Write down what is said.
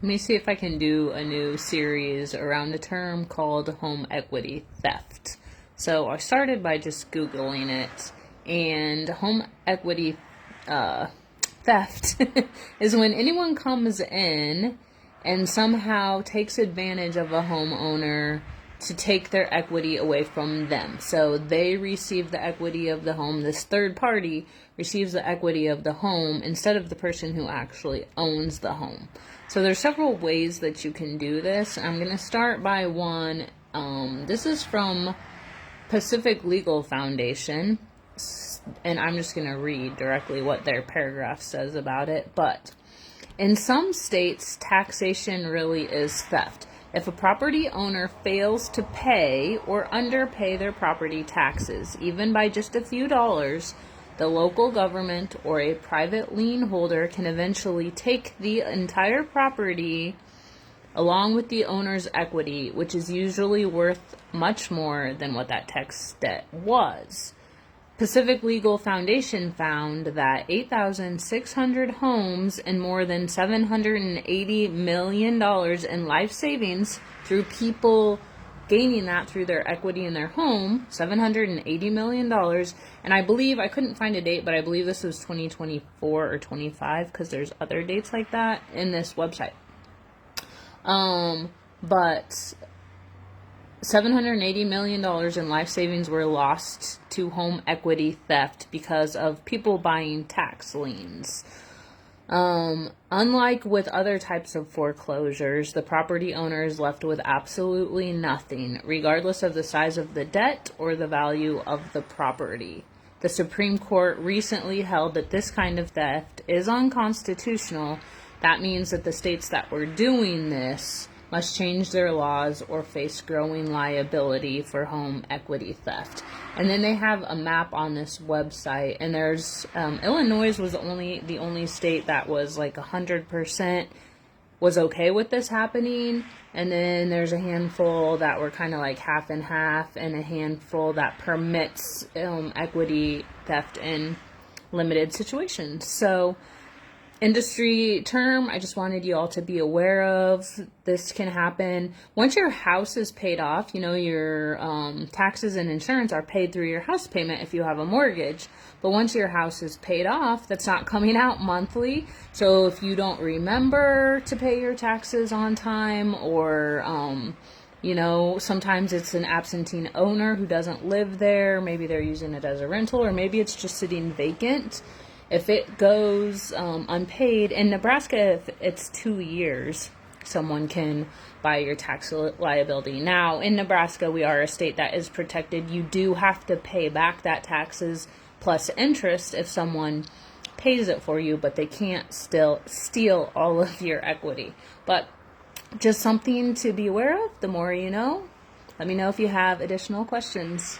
Let me see if I can do a new series around a term called home equity theft. So I started by just Googling it, and home equity theft is when anyone comes in and somehow takes advantage of a homeowner to take their equity away from them. So they receive the equity of the home. This third party receives the equity of the home instead of the person who actually owns the home. So there's several ways that you can do this. I'm going to start by one. This is from Pacific Legal Foundation, and I'm just going to read directly what their paragraph says about it. But in some states, taxation really is theft. If a property owner fails to pay or underpay their property taxes, even by just a few dollars, the local government or a private lien holder can eventually take the entire property along with the owner's equity, which is usually worth much more than what that tax debt was. Pacific Legal Foundation found that 8,600 homes and more than $780 million in life savings through people gaining that through their equity in their home, $780 million. And I believe, I couldn't find a date, but I believe this was 2024 or 25 because there's other dates like that in this website. But $780 million in life savings were lost to home equity theft because of people buying tax liens. Unlike with other types of foreclosures, the property owner is left with absolutely nothing, regardless of the size of the debt or the value of the property. The Supreme Court recently held that this kind of theft is unconstitutional. That means that the states that were doing this must change their laws or face growing liability for home equity theft. And then they have a map on this website, and there's Illinois was the only state that was like 100% was okay with this happening, and then there's a handful that were kind of like half and half, and a handful that permits equity theft in limited situations. So industry term, I just wanted you all to be aware of. This can happen once your house is paid off. You know, your taxes and insurance are paid through your house payment if you have a mortgage. But once your house is paid off, that's not coming out monthly. So if you don't remember to pay your taxes on time, or you know, sometimes it's an absentee owner who doesn't live there. Maybe they're using it as a rental, or maybe it's just sitting vacant. If it goes unpaid, in Nebraska, if it's 2 years, someone can buy your tax liability. Now, in Nebraska, we are a state that is protected. You do have to pay back that taxes plus interest if someone pays it for you, but they can't still steal all of your equity. But just something to be aware of. The more you know. Let me know if you have additional questions.